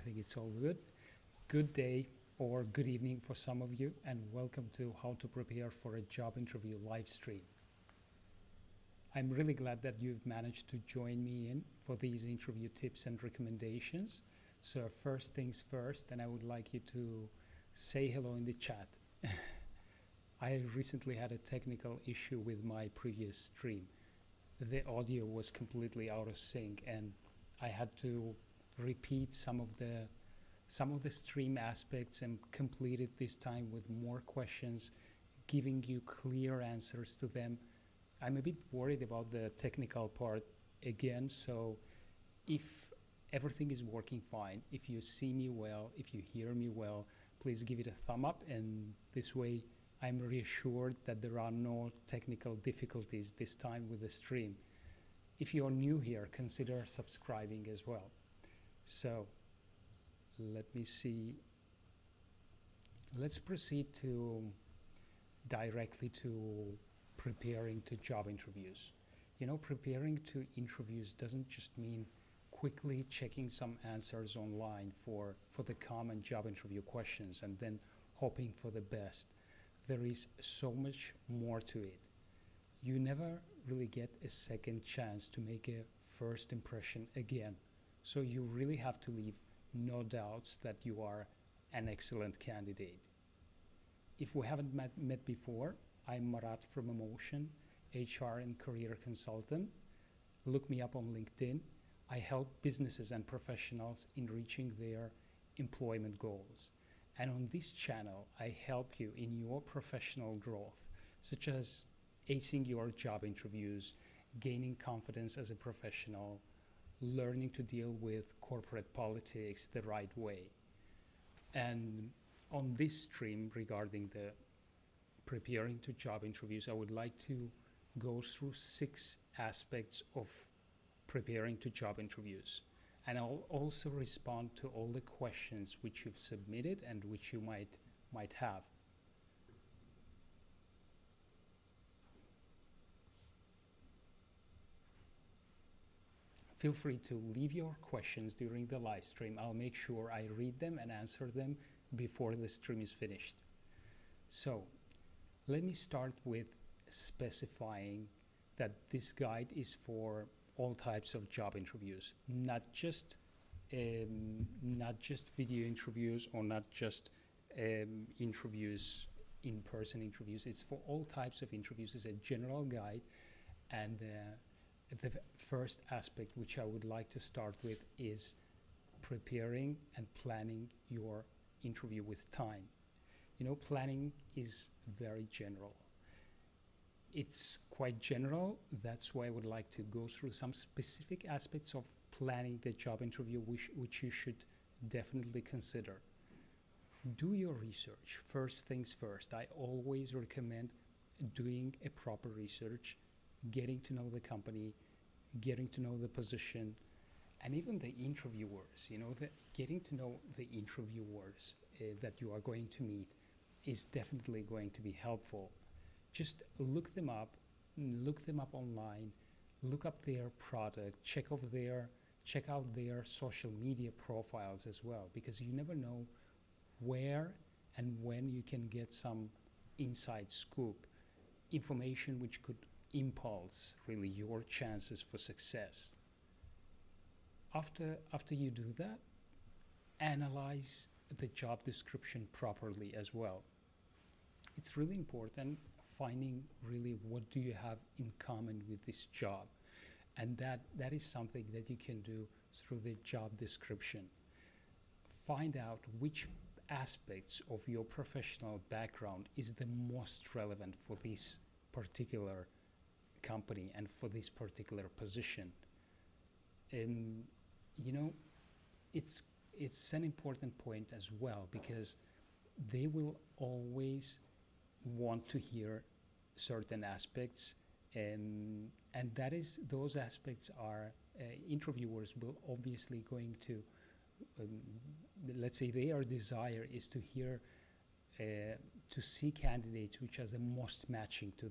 think it's all good. Good day or good evening for some of you, and welcome to How to Prepare for a Job Interview live stream. I'm really glad that you've managed to join me in for these interview tips and recommendations. So first things first, and I would like you to say hello in the chat. I recently had a technical issue with my previous stream. The audio was completely out of sync, and I had to repeat some of the stream aspects and complete it this time with more questions, giving you clear answers to them. I'm a bit worried about the technical part again, so if everything is working fine, if you see me well, if you hear me well, please give it a thumb up, and this way I'm reassured that there are no technical difficulties this time with the stream. If you're new here, consider subscribing as well. So let me see. Let's proceed directly to preparing to job interviews. Preparing to interviews doesn't just mean quickly checking some answers online for the common job interview questions and then hoping for the best. There is so much more to it. You never really get a second chance to make a first impression again. So you really have to leave no doubts that you are an excellent candidate. If we haven't met before, I'm Marat from EMMOTION, HR and career consultant. Look me up on LinkedIn. I help businesses and professionals in reaching their employment goals. And on this channel, I help you in your professional growth, such as acing your job interviews, gaining confidence as a professional, learning to deal with corporate politics the right way. And on this stream regarding the preparing to job interviews, I would like to go through 6 aspects of preparing to job interviews. And I'll also respond to all the questions which you've submitted and which you might have. Feel free to leave your questions during the live stream. I'll make sure I read them and answer them before the stream is finished. So let me start with specifying that this guide is for all types of job interviews, not just video interviews or not just interviews, in-person interviews. It's for all types of interviews. It's a general guide, and the first aspect which I would like to start with is preparing and planning your interview with time. Planning is very general. It's quite general. That's why I would like to go through some specific aspects of planning the job interview which you should definitely consider. Do your research. First things first. I always recommend doing a proper research, getting to know the company, getting to know the position, and even the interviewers. Getting to know the interviewers that you are going to meet is definitely going to be helpful. Just look them up online, look up their product, check out their social media profiles as well, because you never know where and when you can get some inside scoop, information which could impulse really your chances for success. After you do that, analyze the job description properly as well. It's really important finding really what do you have in common with this job, and that is something that you can do through the job description. Find out which aspects of your professional background is the most relevant for this particular company and for this particular position. And it's an important point as well, because they will always want to hear certain aspects, and those aspects are interviewers will obviously going to let's say their desire is to hear to see candidates which are the most matching to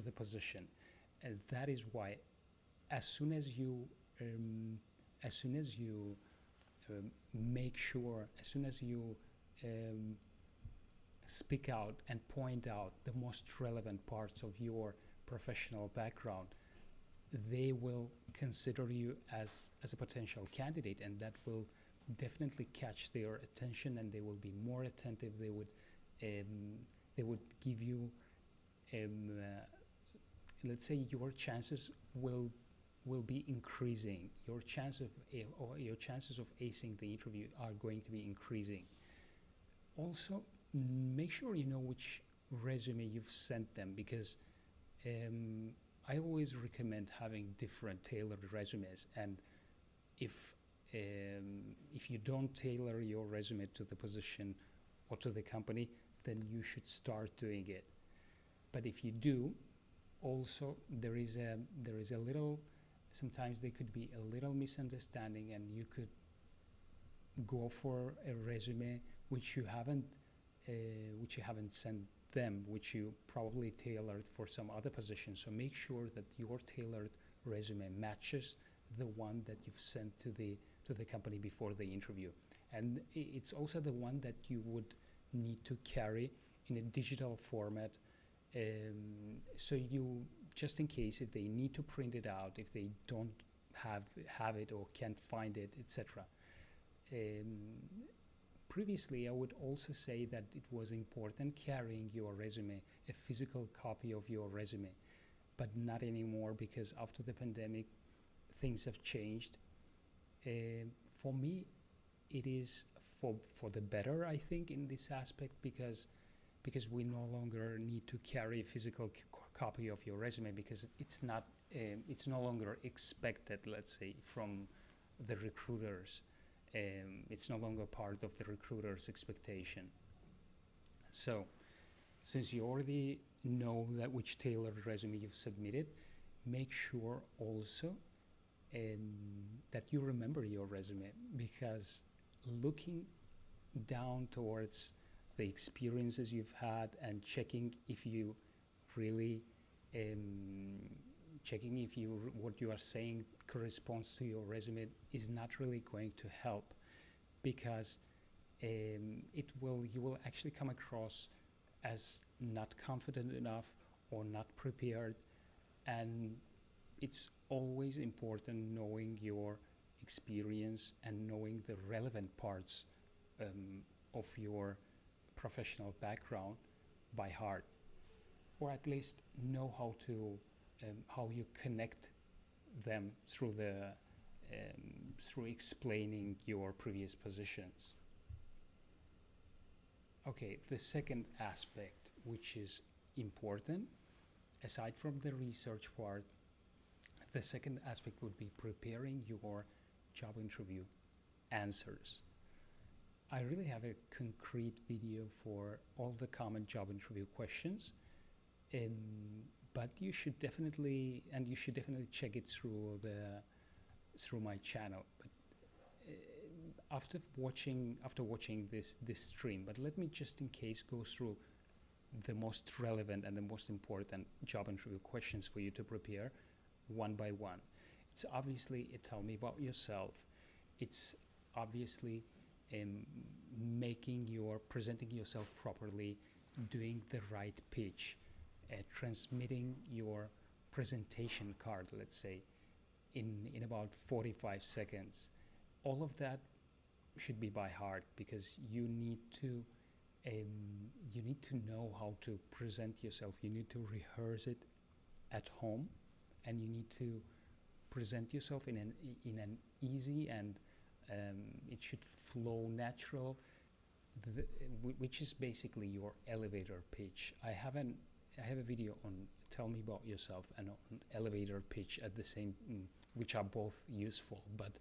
the position. And that is why as soon as you make sure as soon as you speak out and point out the most relevant parts of your professional background, they will consider you as a potential candidate, and that will definitely catch their attention, and they will be more attentive. They would give you let's say your chances will be increasing. Your chances of acing the interview are going to be increasing. Also, make sure you know which resume you've sent them, because I always recommend having different tailored resumes, and if you don't tailor your resume to the position or to the company, then you should start doing it. But if you do, also there is a little, sometimes there could be a little misunderstanding, and you could go for a resume which you haven't sent them, which you probably tailored for some other position. So make sure that your tailored resume matches the one that you've sent to the company before the interview, and it's also the one that you would need to carry in a digital format, so you, just in case if they need to print it out, if they don't have it or can't find it, etc. Previously, I would also say that it was important carrying your resume, a physical copy of your resume, but not anymore, because after the pandemic, things have changed. For me, it is for the better, I think, in this aspect, because we no longer need to carry a physical copy of your resume, because it's no longer expected, let's say, from the recruiters. It's no longer part of the recruiter's expectation. So, since you already know that which tailored resume you've submitted, make sure also that you remember your resume, because looking down towards the experiences you've had and checking if you really what you are saying corresponds to your resume is not really going to help, because you will actually come across as not confident enough or not prepared. And it's always important knowing your experience and knowing the relevant parts of your professional background by heart, or at least know how you connect them through explaining your previous positions. Okay, the second aspect, which is important, aside from the research part, the second aspect would be preparing your job interview answers. I really have a concrete video for all the common job interview questions, but you should definitely check it through my channel. But after watching this stream, but let me just in case go through the most relevant and the most important job interview questions for you to prepare one by one. It's obviously tell me about yourself. It's obviously presenting yourself properly, doing the right pitch, transmitting your presentation card, let's say, in about 45 seconds. All of that should be by heart, because you need to know how to present yourself. You need to rehearse it at home, and you need to present yourself in an easy and it should flow natural, which is basically your elevator pitch. I have a video on tell me about yourself and on elevator pitch at the same, which are both useful, but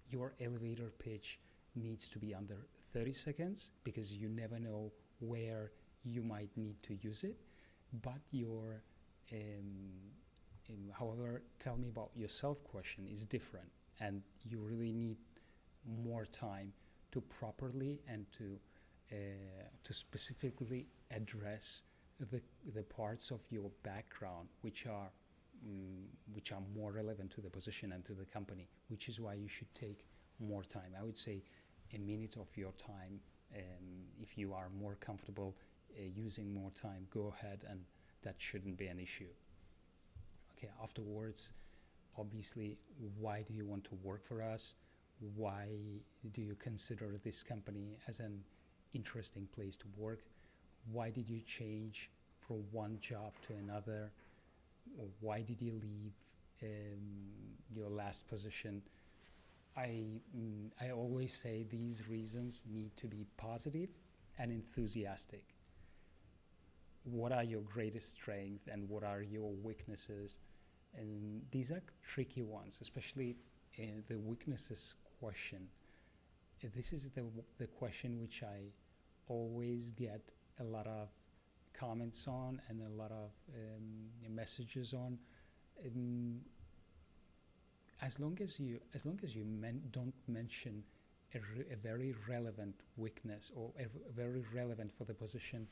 your elevator pitch needs to be under 30 seconds because you never know where you might need to use it. But your however, tell me about yourself question is different, and you really need more time to properly and to specifically address the parts of your background which are more relevant to the position and to the company, which is why you should take more time. I would say a minute of your time. If you are more comfortable using more time, go ahead, and that shouldn't be an issue. Okay, afterwards, obviously, why do you want to work for us? Why do you consider this company as an interesting place to work? Why did you change from one job to another? Why did you leave your last position? I always say these reasons need to be positive and enthusiastic. What are your greatest strengths and what are your weaknesses? And these are tricky ones, especially the weaknesses question. This is the question which I always get a lot of comments on and a lot of messages on. As long as you don't mention a very relevant weakness or a very relevant for the position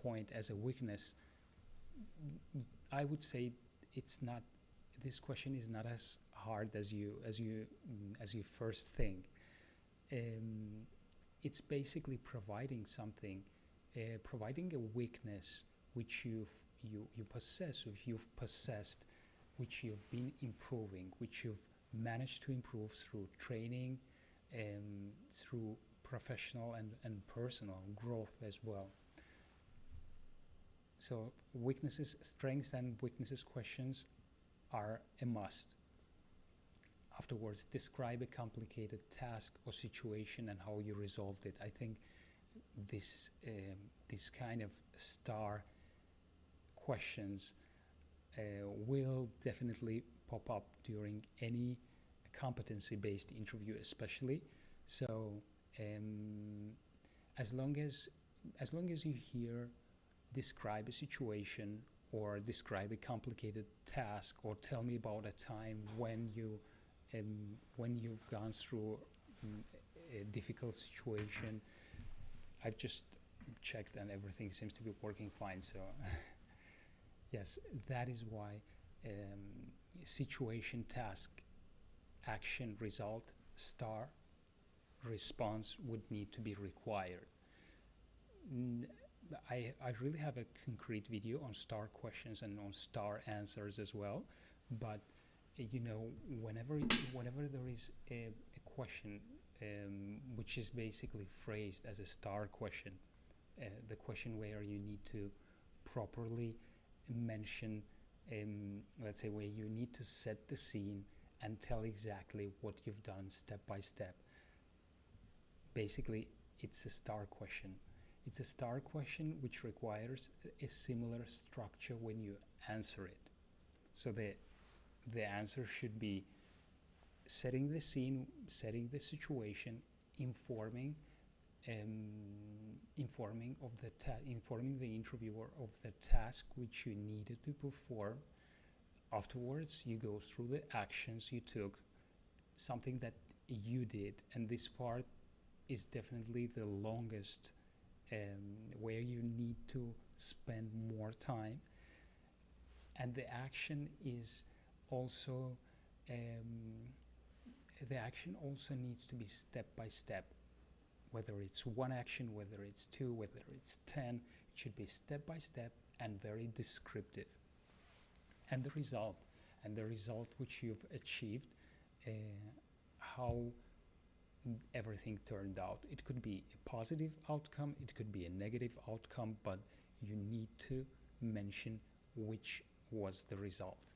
point as a weakness, I would say it's not. This question is not as hard as you first think. It's basically providing something, providing a weakness which you possess, or you've possessed, which you've been improving, which you've managed to improve through training, through professional and personal growth as well. So weaknesses, strengths and weaknesses questions are a must. Afterwards, describe a complicated task or situation and how you resolved it. I think this kind of star questions will definitely pop up during any competency-based interview, especially. So as long as you hear describe a situation or describe a complicated task or tell me about a time when you've gone through a difficult situation. I've just checked and everything seems to be working fine, so yes, that is why situation, task, action, result, star, response would need to be required. I really have a concrete video on star questions and on star answers as well, but whenever there is a question which is basically phrased as a star question, the question where you need to properly mention, let's say, where you need to set the scene and tell exactly what you've done step by step. Basically, it's a star question. It's a star question which requires a similar structure when you answer it. So the answer should be setting the scene, setting the situation, informing the interviewer of the task which you needed to perform. Afterwards, you go through the actions you took, something that you did, and this part is definitely the longest, where you need to spend more time. And the action is also needs to be step by step. Whether it's one action, whether it's two, whether it's 10, it should be step by step and very descriptive. And the result which you've achieved, how everything turned out. It could be a positive outcome, it could be a negative outcome, but you need to mention which was the result.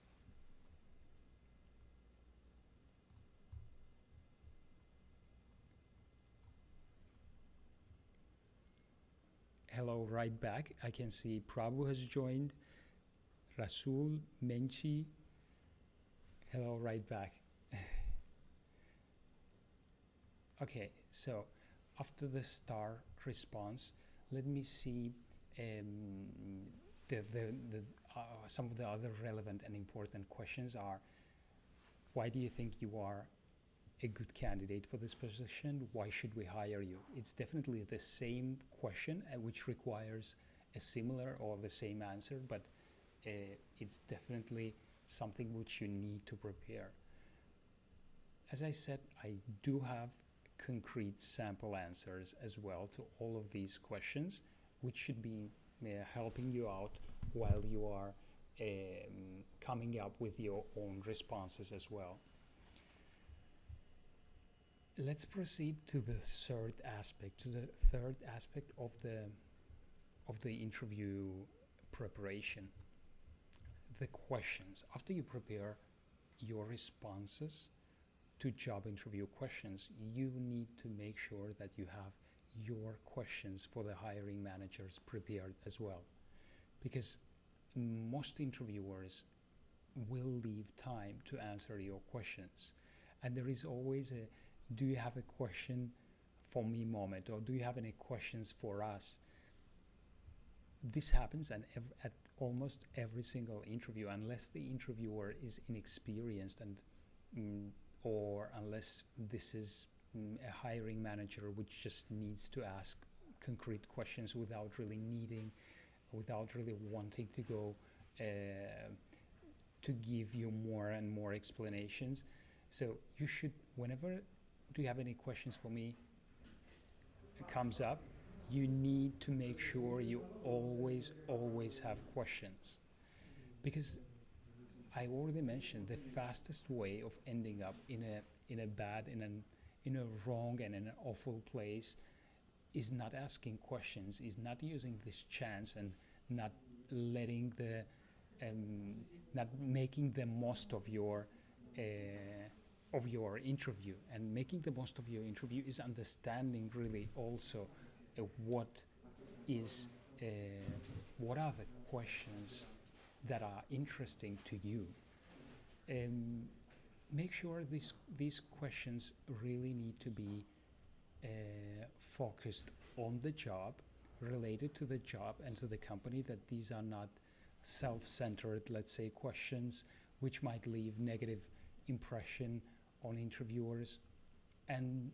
Hello, right back. I can see Prabhu has joined. Rasul, Menchi. Hello, right back. Okay, so after the star response, let me see some of the other relevant and important questions are: why do you think you are a good candidate for this position? Why should we hire you? It's definitely the same question which requires a similar or the same answer, but it's definitely something which you need to prepare. as I said, I do have concrete sample answers as well to all of these questions, which should be helping you out while you are coming up with your own responses as well. Let's proceed to the third aspect, of the interview preparation. The questions. After you prepare your responses to job interview questions, you need to make sure that you have your questions for the hiring managers prepared as well, because most interviewers will leave time to answer your questions, and there is always a "do you have a question for me" moment, or "do you have any questions for us?" This happens at almost every single interview, unless the interviewer is inexperienced or unless this is a hiring manager which just needs to ask concrete questions without really wanting to go to give you more and more explanations. So you should, whenever "do you have any questions for me" comes up, you need to make sure you always have questions, because I already mentioned the fastest way of ending up in a wrong and in an awful place is not asking questions, is not using this chance and not letting not making the most of your interview. And making the most of your interview is understanding really also what are the questions that are interesting to you. Make sure these questions really need to be focused on the job, related to the job and to the company, that these are not self-centered, let's say, questions which might leave negative impression on interviewers. And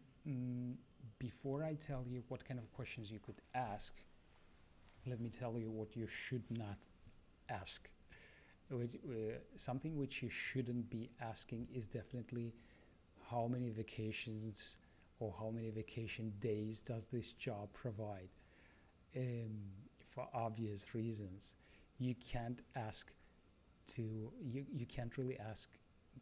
before I tell you what kind of questions you could ask, let me tell you what you should not ask. Something which you shouldn't be asking is definitely how many vacations or how many vacation days does this job provide. For obvious reasons, you can't really ask,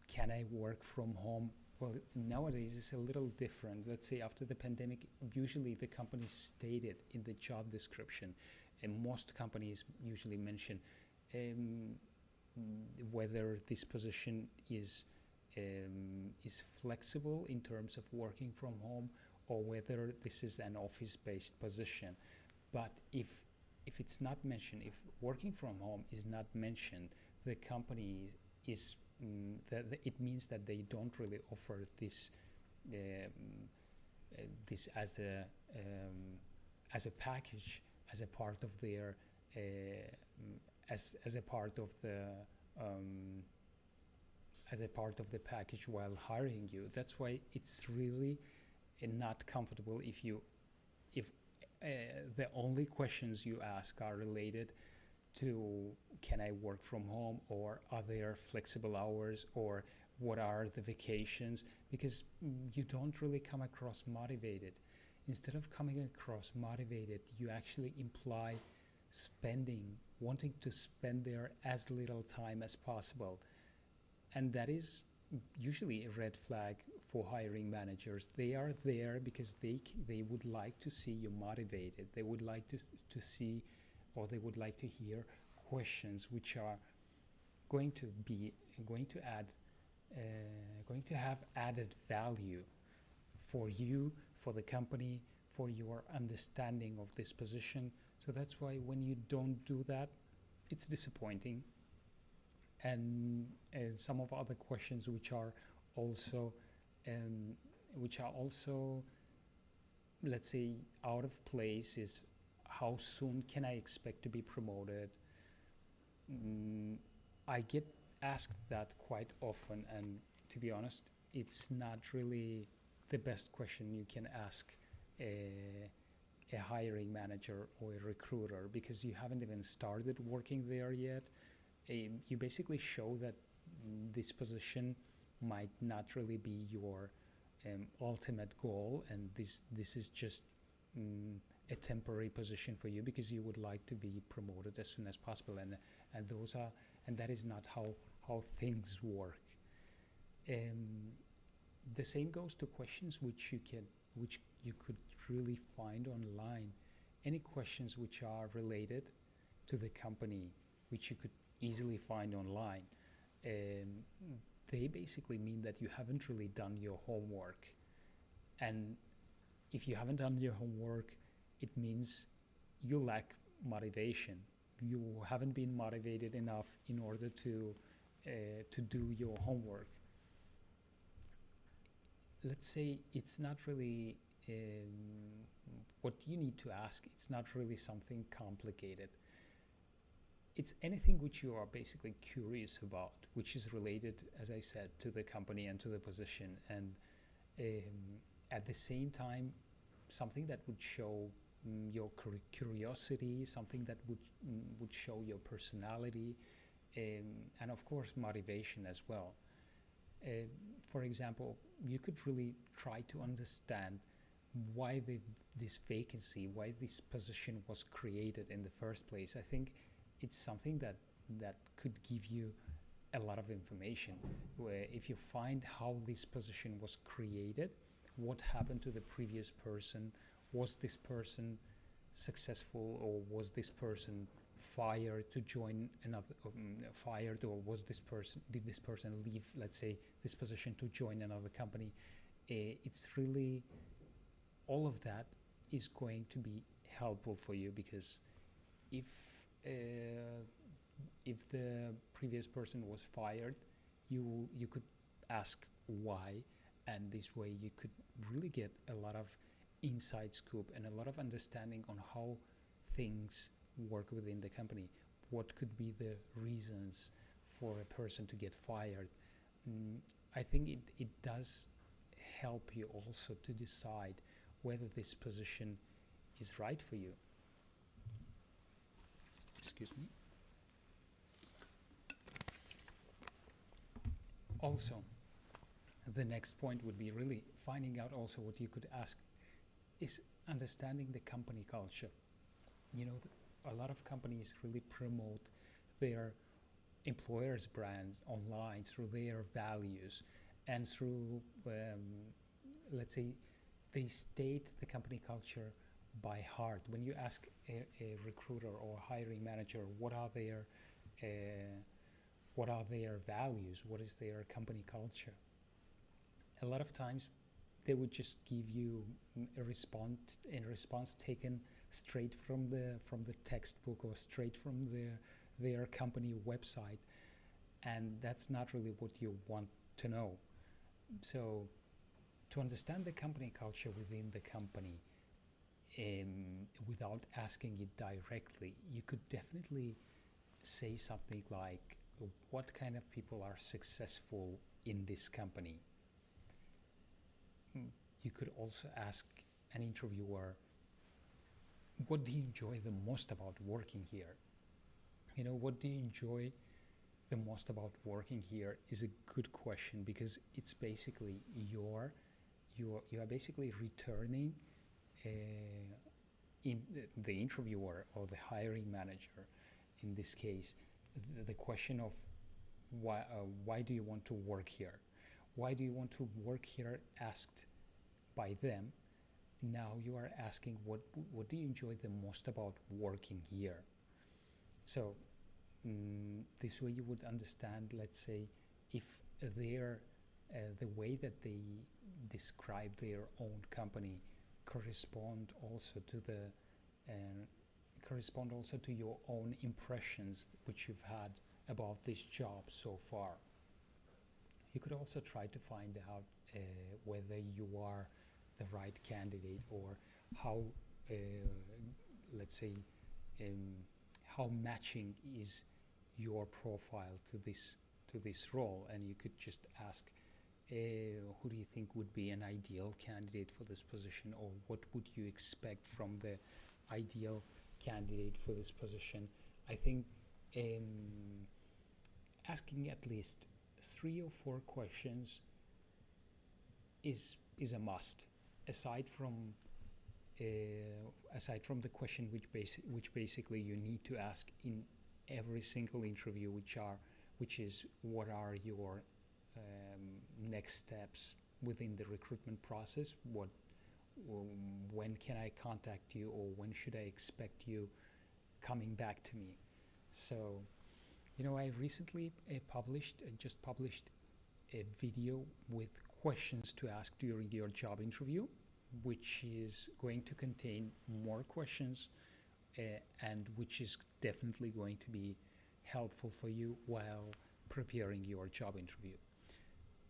can I work from home? Well, nowadays it's a little different. Let's say after the pandemic, usually the company stated in the job description, and most companies usually mention whether this position is flexible in terms of working from home, or whether this is an office-based position. But if it's not mentioned, if working from home is not mentioned, the company is it means that they don't really offer this as a package, as a part of their as a part of the package while hiring you. That's why it's really not comfortable if the only questions you ask are related to can I work from home, or are there flexible hours, or what are the vacations, because you don't really come across motivated. Instead of coming across motivated, you actually imply wanting to spend there as little time as possible. And that is usually a red flag for hiring managers. They are there because they would like to see you motivated. They would like to see, or they would like to hear questions which are going to have added value for you, for the company, for your understanding of this position. So that's why when you don't do that, it's disappointing. And some of other questions which are also let's say out of place is, how soon can I expect to be promoted? I get asked that quite often, and to be honest, it's not really the best question you can ask a hiring manager or a recruiter, because you haven't even started working there yet. You basically show that this position might not really be your ultimate goal, and this is just a temporary position for you because you would like to be promoted as soon as possible, and that is not how things work. The same goes to questions which you could really find online. Any questions which are related to the company, which you could easily find online, they basically mean that you haven't really done your homework. And if you haven't done your homework, it means you lack motivation. You haven't been motivated enough in order to do your homework. Let's say it's not really what you need to ask. It's not really something complicated. It's anything which you are basically curious about, which is related, as I said, to the company and to the position, and at the same time, something that would show your curiosity, something that would show your personality, and of course motivation as well. For example, you could really try to understand why this vacancy, why this position was created in the first place. I think it's something that could give you a lot of information. Where if you find how this position was created, what happened to the previous person, was this person successful, or was this person fired to join another, fired, or did this person leave, let's say, this position to join another company? It's really, all of that is going to be helpful for you, because if the previous person was fired, you could ask why, and this way you could really get a lot of inside scoop and a lot of understanding on how things work within the company. What could be the reasons for a person to get fired? I think it does help you also to decide whether this position is right for you. Excuse me. Also, the next point would be really finding out also what you could ask is understanding the company culture. You know, a lot of companies really promote their employer's brand online through their values and through, let's say, they state the company culture by heart. When you ask a recruiter or hiring manager what are their values, what is their company culture, a lot of times they would just give you a response taken straight from the textbook or straight from their company website, and that's not really what you want to know. So to understand the company culture within the company, without asking it directly, you could definitely say something like, what kind of people are successful in this company? You could also ask an interviewer, what do you enjoy the most about working here? You know, what do you enjoy the most about working here is a good question, because it's basically you are basically returning in the interviewer or the hiring manager, in this case, the question of why do you want to work here? Why do you want to work here, asked by them. Now you are asking what do you enjoy the most about working here? So this way you would understand, let's say, if their the way that they describe their own company correspond also to your own impressions which you've had about this job so far. You could also try to find out whether you are the right candidate, or how, let's say, how matching is your profile to this role. And you could just ask, who do you think would be an ideal candidate for this position, or what would you expect from the ideal candidate for this position? I think asking at least 3 or 4 questions is a must. Aside from the question which basically you need to ask in every single interview, which is what are your next steps within the recruitment process, when can I contact you, or when should I expect you coming back to me. So I recently just published a video with questions to ask during your job interview, which is going to contain more questions and which is definitely going to be helpful for you while preparing your job interview.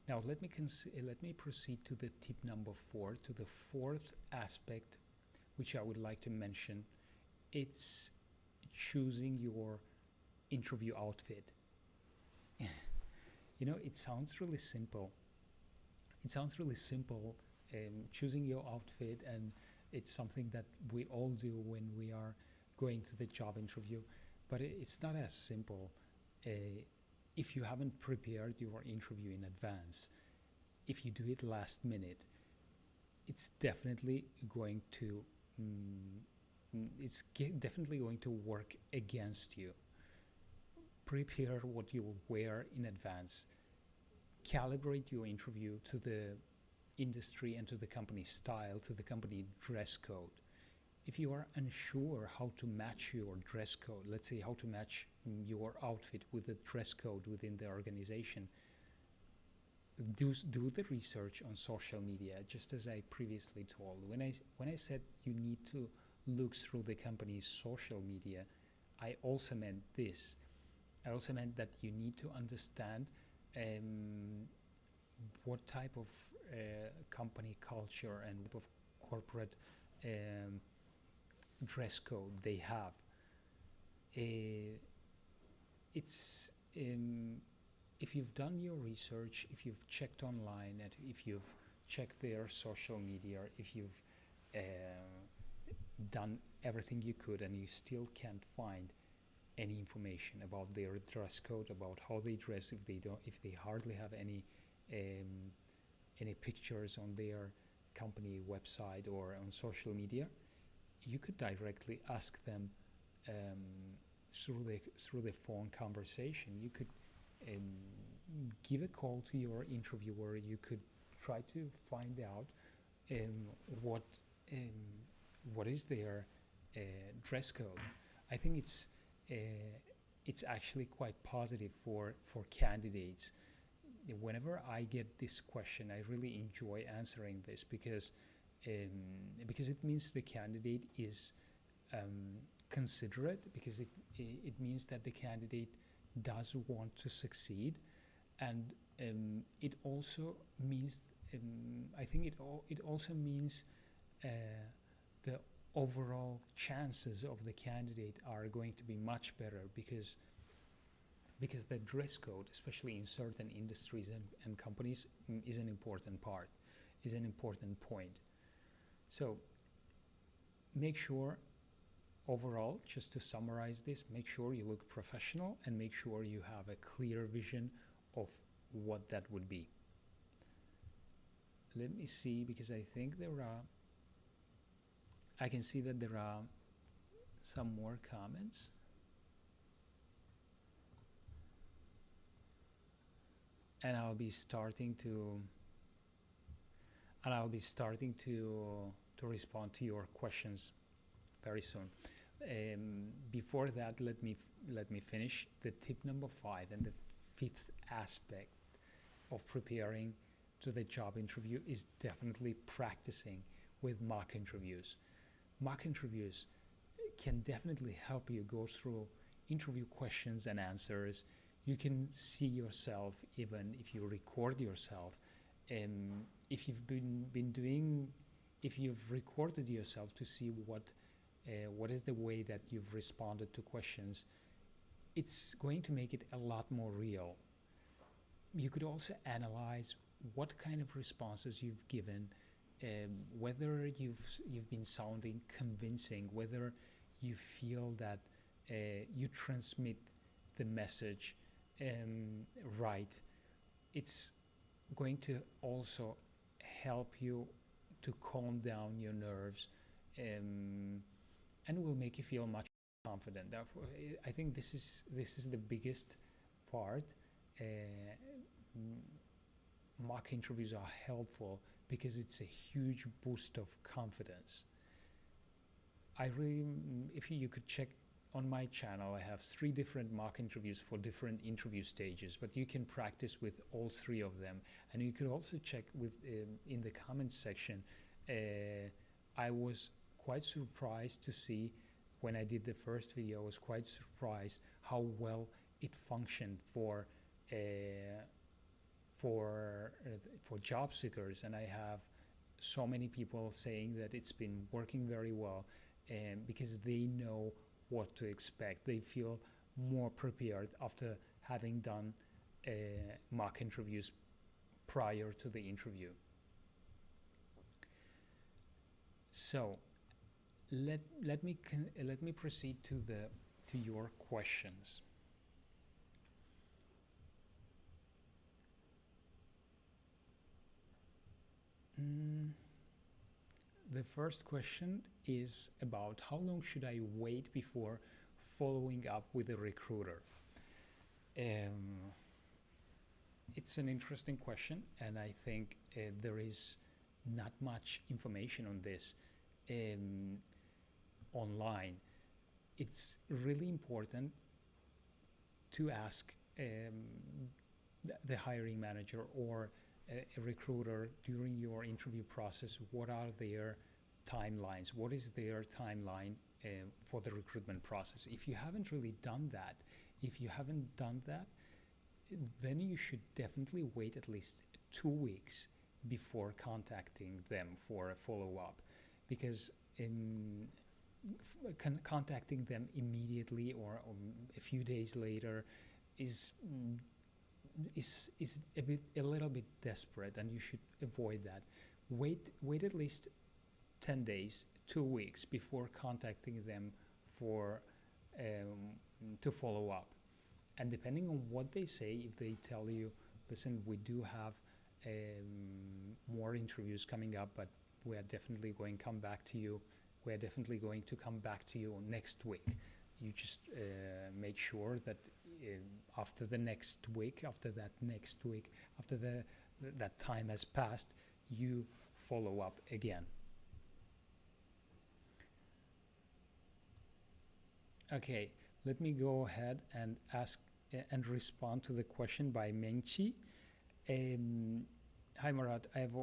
Now let me proceed to the tip number 4, to the fourth aspect which I would like to mention. It's choosing your interview outfit. It sounds really simple. Choosing your outfit, and it's something that we all do when we are going to the job interview, but it's not as simple. If you haven't prepared your interview in advance, if you do it last minute, it's definitely going to work against you. Prepare what you will wear in advance. Calibrate your interview to the industry and to the company style, to the company dress code. If you are unsure how to match your dress code, let's say how to match your outfit with the dress code within the organization, do the research on social media, just as I previously told. When I said you need to look through the company's social media, I also meant this. I also meant that you need to understand what type of company culture and type of corporate dress code they have. It's if you've done your research, if you've checked online, and if you've checked their social media, if you've done everything you could and you still can't find any information about their dress code, about how they dress, if they hardly have any pictures on their company website or on social media, you could directly ask them through the phone conversation. You could give a call to your interviewer. You could try to find out what is their dress code. I think it's actually quite positive for candidates. Whenever I get this question, I really enjoy answering this because it means the candidate is considerate, because it means that the candidate does want to succeed, and it also means I think it also means the overall chances of the candidate are going to be much better, because the dress code, especially in certain industries and companies, is an important part, is an important point. So make sure, overall, just to summarize this, make sure you look professional and make sure you have a clear vision of what that would be. Let me see, because I think I can see that there are some more comments. And I'll be starting to respond to your questions very soon. Before that, let me finish the tip number 5, and the 5th aspect of preparing to the job interview is definitely practicing with mock interviews. Mock interviews can definitely help you go through interview questions and answers. You can see yourself, even if you record yourself. If you've recorded yourself to see what is the way that you've responded to questions, it's going to make it a lot more real. You could also analyze what kind of responses you've given, whether you've been sounding convincing, whether you feel that you transmit the message right, it's going to also help you to calm down your nerves, and will make you feel much confident. Therefore, I think this is the biggest part. Mock interviews are helpful because it's a huge boost of confidence. I really, if you could check on my channel, I have 3 different mock interviews for different interview stages, but you can practice with all 3 of them. And you could also check with in the comments section. I was quite surprised to see when I did the first video. I was quite surprised how well it functioned for job seekers, and I have so many people saying that it's been working very well, because they know what to expect. They feel more prepared after having done mock interviews prior to the interview. So let me proceed to your questions. The first question is about how long should I wait before following up with a recruiter? It's an interesting question, and I think there is not much information on this online. It's really important to ask the hiring manager or a recruiter during your interview process, what are their timelines? What is their timeline for the recruitment process? If you haven't really done that, then you should definitely wait at least 2 weeks before contacting them for a follow-up, because contacting them immediately or a few days later is a little bit desperate, and you should avoid that. Wait at least 10 days, 2 weeks before contacting them for to follow up. And depending on what they say, if they tell you, listen, we do have more interviews coming up, but we are definitely going to come back to you. We are definitely going to come back to you next week. You just make sure that after that next week, after that time has passed, you follow up again. Okay, let me go ahead and ask and respond to the question by Mengchi. Hi Marat, I've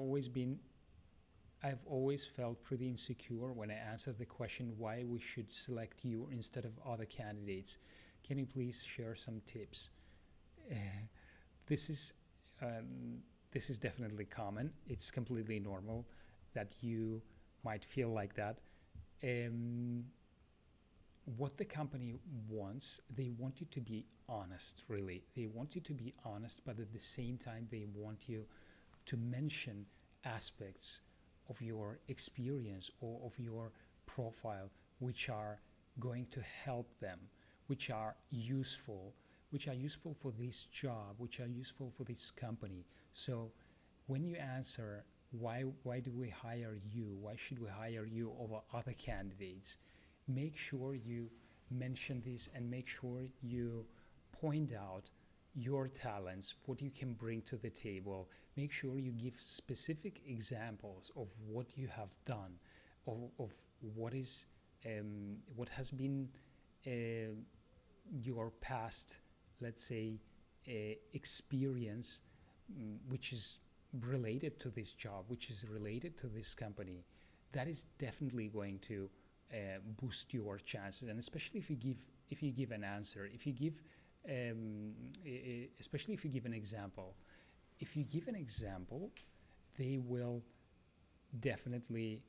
always felt pretty insecure when I answered the question why we should select you instead of other candidates. Can you please share some tips? This is definitely common. It's completely normal that you might feel like that. What the company wants, they want you to be honest, really. They want you to be honest, but at the same time, they want you to mention aspects of your experience or of your profile which are going to help them, which are useful for this job, which are useful for this company. So when you answer why do we hire you, why should we hire you over other candidates, make sure you mention this and make sure you point out your talents, what you can bring to the table. Make sure you give specific examples of what you have done, of what has been your past, let's say, experience, which is related to this job, which is related to this company. That is definitely going to boost your chances, and especially if you give an answer, especially if you give an example. If you give an example, they will definitely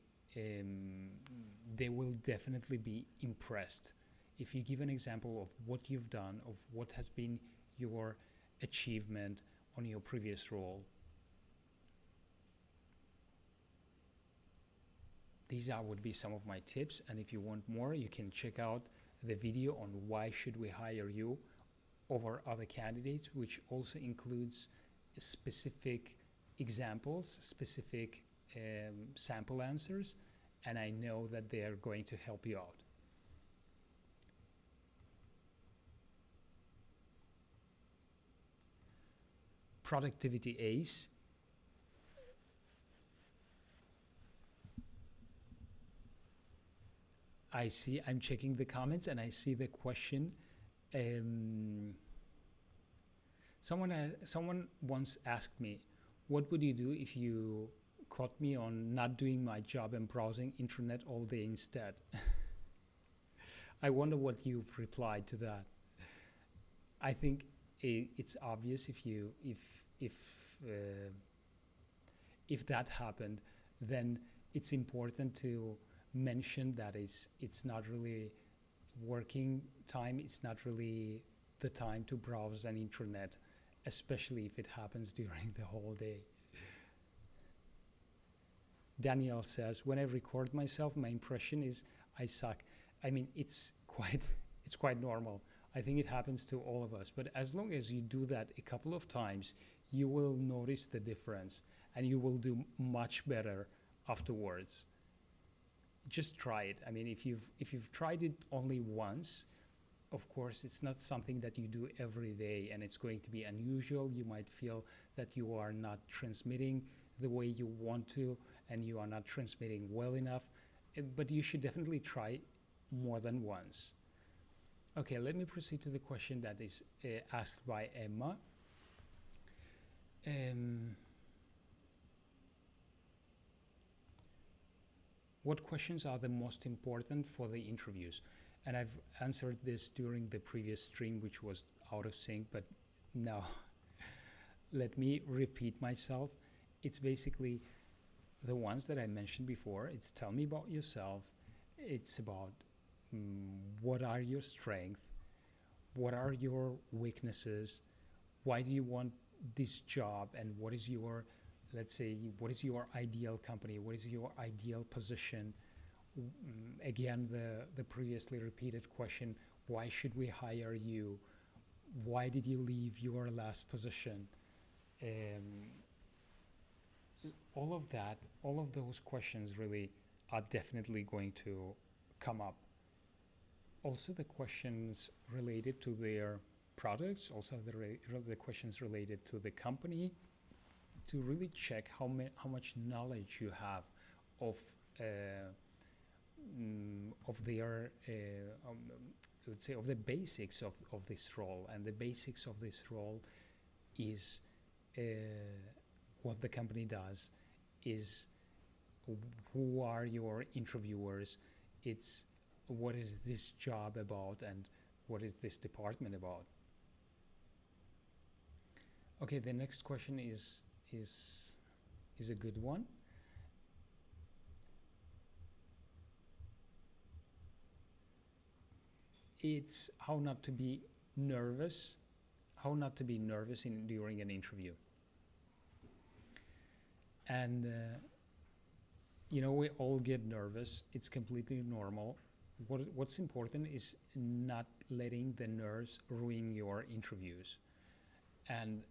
be impressed. If you give an example of what you've done, of what has been your achievement on your previous role. These would be some of my tips, and if you want more, you can check out the video on why should we hire you over other candidates, which also includes specific examples, specific sample answers, and I know that they are going to help you out. Productivity ace. I see, I'm checking the comments and I see the question. Someone once asked me, what would you do if you caught me on not doing my job and browsing internet all day instead? I wonder what you've replied to that. I think it's obvious if that happened, then it's important to mention that it's not really working time, it's not really the time to browse an internet, especially if it happens during the whole day. Danielle says, when I record myself, my impression is I suck. I mean, it's quite normal. I think it happens to all of us, but as long as you do that a couple of times, you will notice the difference and you will do much better afterwards. Just try it. I mean, if you've tried it only once, of course, it's not something that you do every day and it's going to be unusual. You might feel that you are not transmitting the way you want to and you are not transmitting well enough, but you should definitely try more than once. Okay, let me proceed to the question that is asked by Emma. What questions are the most important for the interviews? And I've answered this during the previous stream, which was out of sync, but now let me repeat myself. It's basically the ones that I mentioned before. It's tell me about yourself. It's about what are your strengths? What are your weaknesses? Why do you want this job? And what is your, let's say, what is your ideal company? What is your ideal position? Again, the previously repeated question, why should we hire you? Why did you leave your last position? All of that, all of those questions really are definitely going to come up. Also the questions related to their products, also the questions related to the company, to really check how much knowledge you have of their let's say of the basics of this role. And the basics of this role is what the company does, is who are your interviewers, it's what is this job about, and what is this department about. Okay, the next question is a good one. It's how not to be nervous, during an interview. And you know, we all get nervous. It's completely normal. What's important is not letting the nerves ruin your interviews. And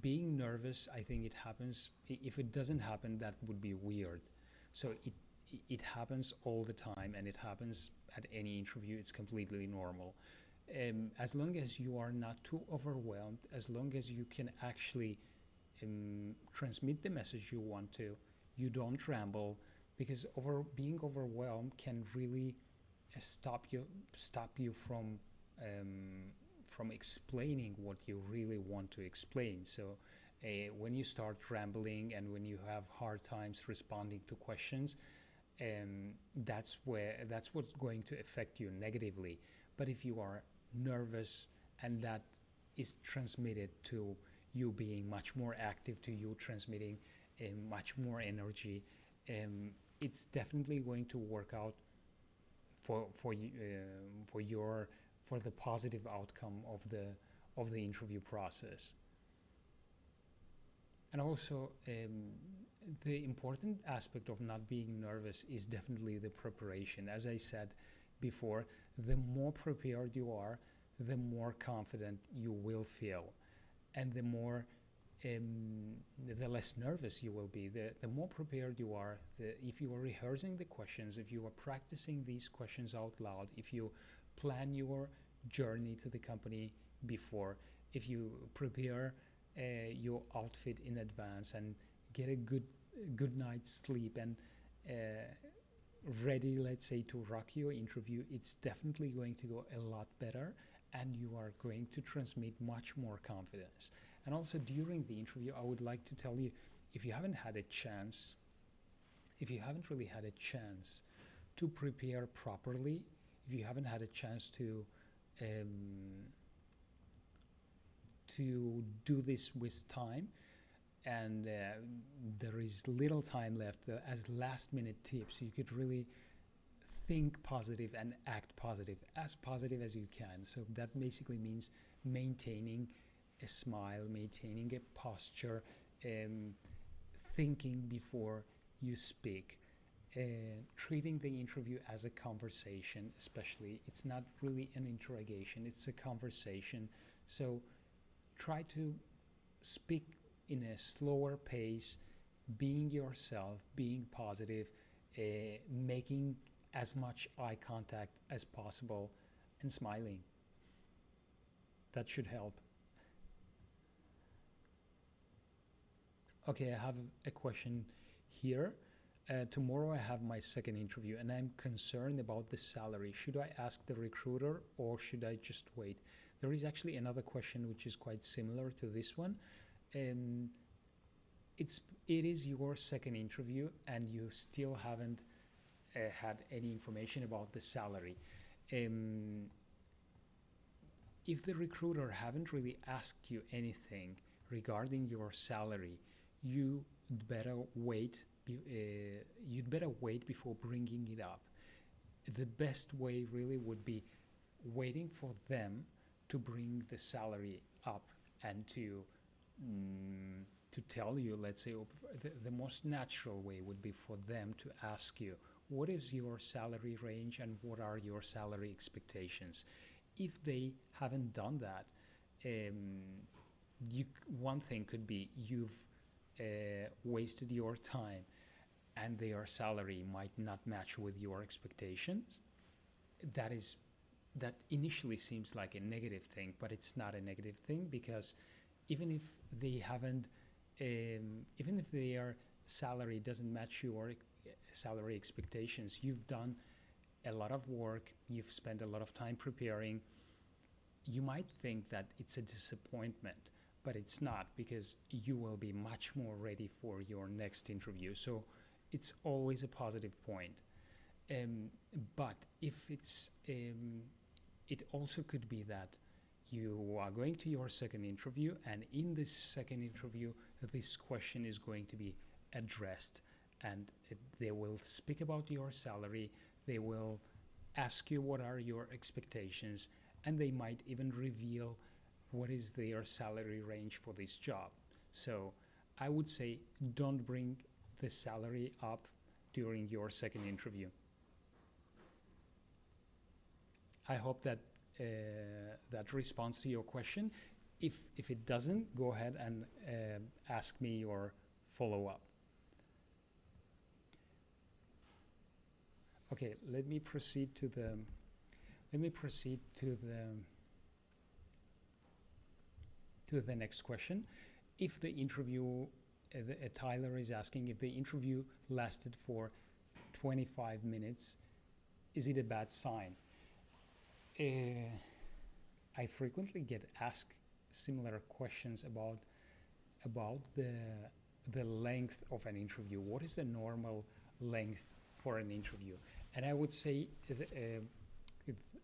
being nervous, I think it happens. If it doesn't happen, that would be weird. So it happens all the time, and it happens at any interview. It's completely normal. As long as you are not too overwhelmed, as long as you can actually transmit the message you want to, you don't ramble, because being overwhelmed can really stop you from explaining what you really want to explain. So when you start rambling and when you have hard times responding to questions, that's what's going to affect you negatively. But if you are nervous and that is transmitted to you being much more active, to you transmitting much more energy, it's definitely going to work out for the positive outcome of the interview process. And also, the important aspect of not being nervous is definitely the preparation. As I said before, the more prepared you are, the more confident you will feel, and the more the less nervous you will be. The more prepared you are, if you are rehearsing the questions, if you are practicing these questions out loud, if you plan your journey to the company before, if you prepare your outfit in advance and get a good night's sleep and ready, let's say, to rock your interview, it's definitely going to go a lot better, and you are going to transmit much more confidence. And also during the interview, I would like to tell you, if you haven't really had a chance to prepare properly, if you haven't had a chance to do this with time, and there is little time left, as last minute tips, you could really think positive and act positive as you can. So that basically means maintaining a smile, maintaining a posture, thinking before you speak, treating the interview as a conversation. Especially, it's not really an interrogation, it's a conversation. So try to speak in a slower pace, being yourself, being positive, making as much eye contact as possible, and smiling. That should help. Okay, I have a question here. Tomorrow I have my second interview and I'm concerned about the salary. Should I ask the recruiter or should I just wait? There is actually another question which is quite similar to this one. It is your second interview and you still haven't had any information about the salary. If the recruiter haven't really asked you anything regarding your salary, you'd better wait before bringing it up. The best way really would be waiting for them to bring the salary up and to tell you. Let's say the most natural way would be for them to ask you, what is your salary range and what are your salary expectations? If they haven't done that, one thing could be you've wasted your time and their salary might not match with your expectations. That initially seems like a negative thing, but it's not a negative thing, because even if their salary doesn't match your salary expectations, you've done a lot of work, you've spent a lot of time preparing. You might think that it's a disappointment, but it's not, because you will be much more ready for your next interview. So it's always a positive point. But if it also could be that you are going to your second interview, and in this second interview, this question is going to be addressed, and they will speak about your salary, they will ask you what are your expectations, and they might even reveal what is their salary range for this job. So I would say don't bring the salary up during your second interview. I hope that that responds to your question. If it doesn't, go ahead and ask me or follow up. Okay, let me proceed to the next question. If the interview, Tyler is asking, if the interview lasted for 25 minutes, is it a bad sign? I frequently get asked similar questions about the length of an interview. What is the normal length for an interview? And I would say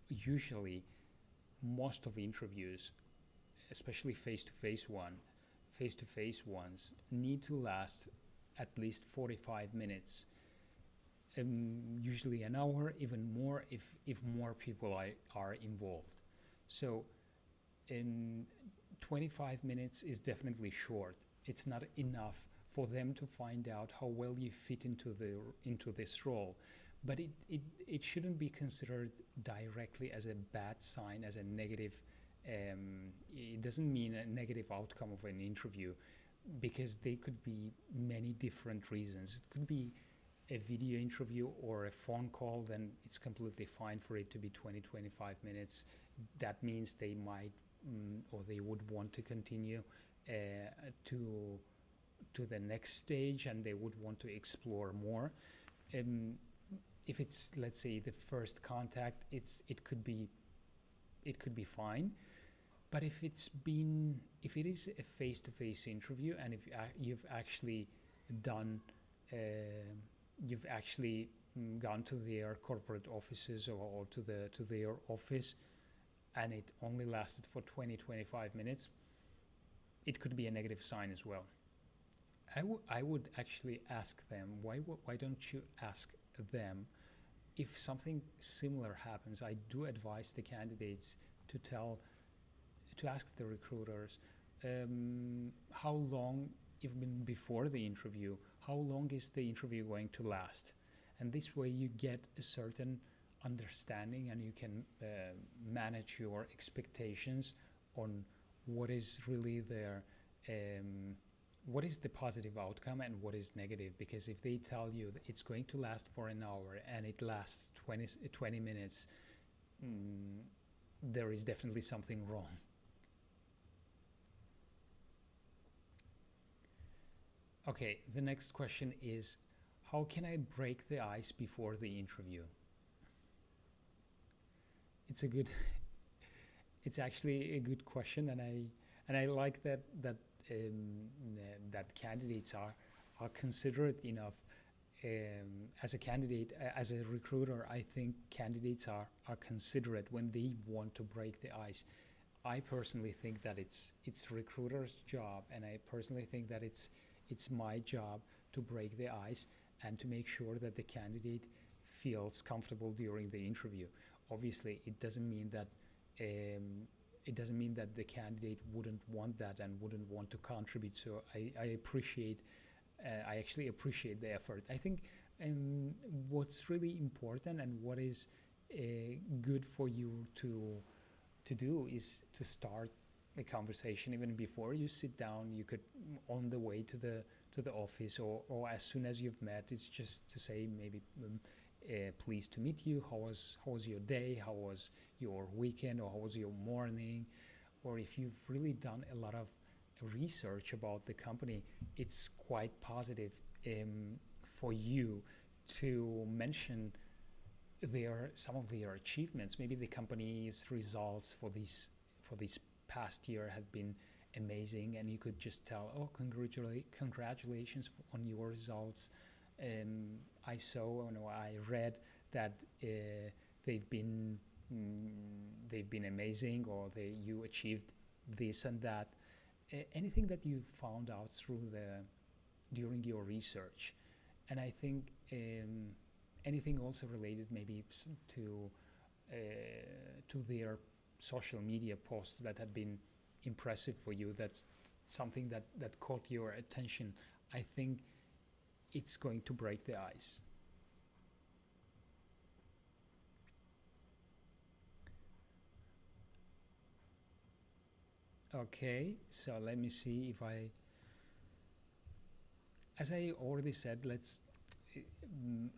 usually most of interviews, especially face-to-face ones, need to last at least 45 minutes. Usually an hour, even more if more people are involved. So 25 minutes is definitely short. It's not enough for them to find out how well you fit into this role. But it shouldn't be considered directly as a bad sign, as a negative. It doesn't mean a negative outcome of an interview. because they could be many different reasons. It could be a video interview or a phone call, then it's completely fine for it to be 20-25 minutes. That means they might or they would want to continue to the next stage, and they would want to explore more. If it's, let's say, the first contact, it could be fine. But if it is a face-to-face interview, and if you've actually done you've actually gone to their corporate offices or to their office, and it only lasted for 20-25 minutes, it could be a negative sign as well. I would actually ask them, why don't you ask them if something similar happens? I do advise the candidates to ask the recruiters how long, even before the interview, how long is the interview going to last? And this way you get a certain understanding, and you can manage your expectations on what is really there, what is the positive outcome and what is negative. Because if they tell you that it's going to last for an hour and it lasts 20 minutes, there is definitely something wrong. Okay, the next question is, how can I break the ice before the interview? It's actually a good question, and I like that candidates are considerate enough. As a candidate, as a recruiter, I think candidates are considerate when they want to break the ice. I personally think that it's recruiter's job, and I personally think that it's my job to break the ice and to make sure that the candidate feels comfortable during the interview. Obviously, it doesn't mean that the candidate wouldn't want that and wouldn't want to contribute. So I actually appreciate the effort. I think what's really important and what is good for you to do is to start a conversation even before you sit down. You could, on the way to the office, or as soon as you've met, it's just to say maybe pleased to meet you, how was your day, how was your weekend, or how was your morning. Or if you've really done a lot of research about the company, it's quite positive for you to mention some of their achievements. Maybe the company's results for this past year have been amazing, and you could just tell, oh, congratulations on your results. I read that they've been amazing, or you achieved this and that. Anything that you found out during your research. And I think anything also related maybe to their social media posts that had been impressive for you, that's something that caught your attention. I think it's going to break the ice. Okay, so let me see if as I already said,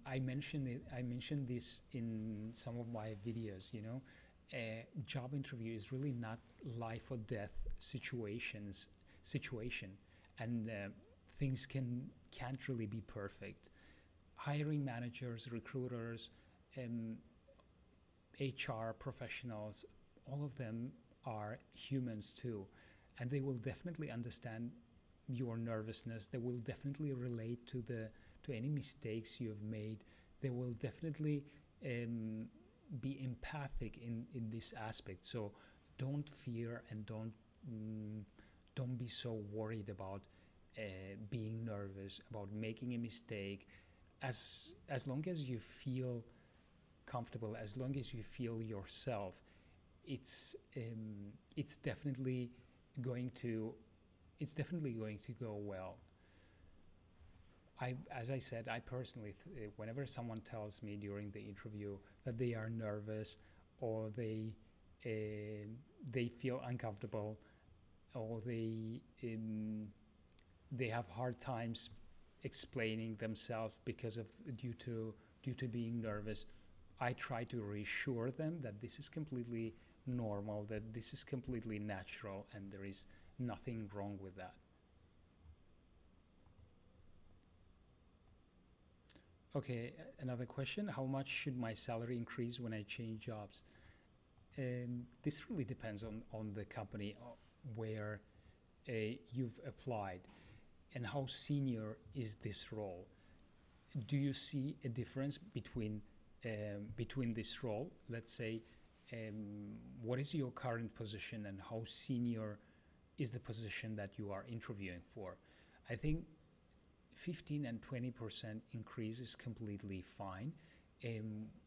I mentioned this in some of my videos. A job interview is really not life or death situation, and things can't really be perfect. Hiring managers, recruiters, HR professionals, all of them are humans too, and they will definitely understand your nervousness. They will definitely relate to any mistakes you've made. They will definitely be empathic in this aspect. So don't fear, and don't be so worried about being nervous, about making a mistake. As long as you feel comfortable, as long as you feel yourself, it's definitely going to go well. As I said, I personally, whenever someone tells me during the interview that they are nervous, or they feel uncomfortable, or they they have hard times explaining themselves because of due to being nervous. I try to reassure them that this is completely normal, that this is completely natural, and there is nothing wrong with that. Okay, another question. How much should my salary increase when I change jobs? And this really depends on the company where you've applied and how senior is this role. Do you see a difference between this role? Let's say, what is your current position and how senior is the position that you are interviewing for? I think 15 and 20% increase is completely fine,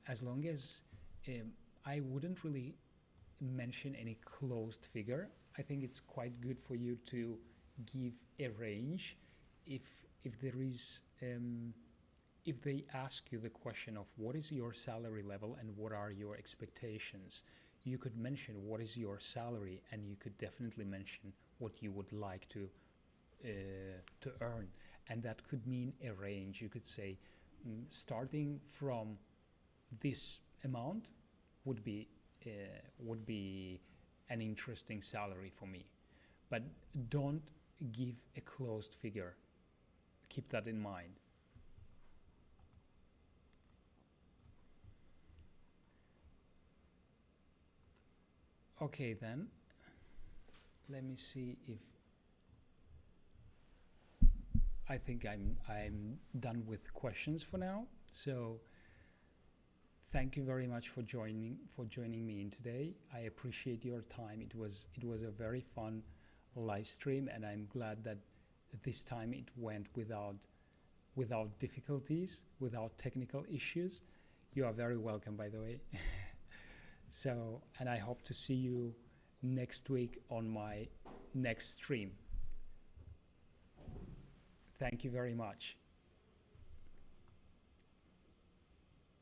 as long as I wouldn't really mention any closed figure. I think it's quite good for you to give a range. If there is if they ask you the question of what is your salary level and what are your expectations, you could mention what is your salary, and you could definitely mention what you would like to earn, and that could mean a range. You could say, starting from this amount would be an interesting salary for me, but don't give a closed figure. Keep that in mind. Okay, then let me see if I think I'm done with questions for now. So thank you very much for joining me in today. I appreciate your time. It was a very fun live stream, and I'm glad that this time it went without difficulties, without technical issues. You are very welcome, by the way. So, and I hope to see you next week on my next stream. Thank you very much.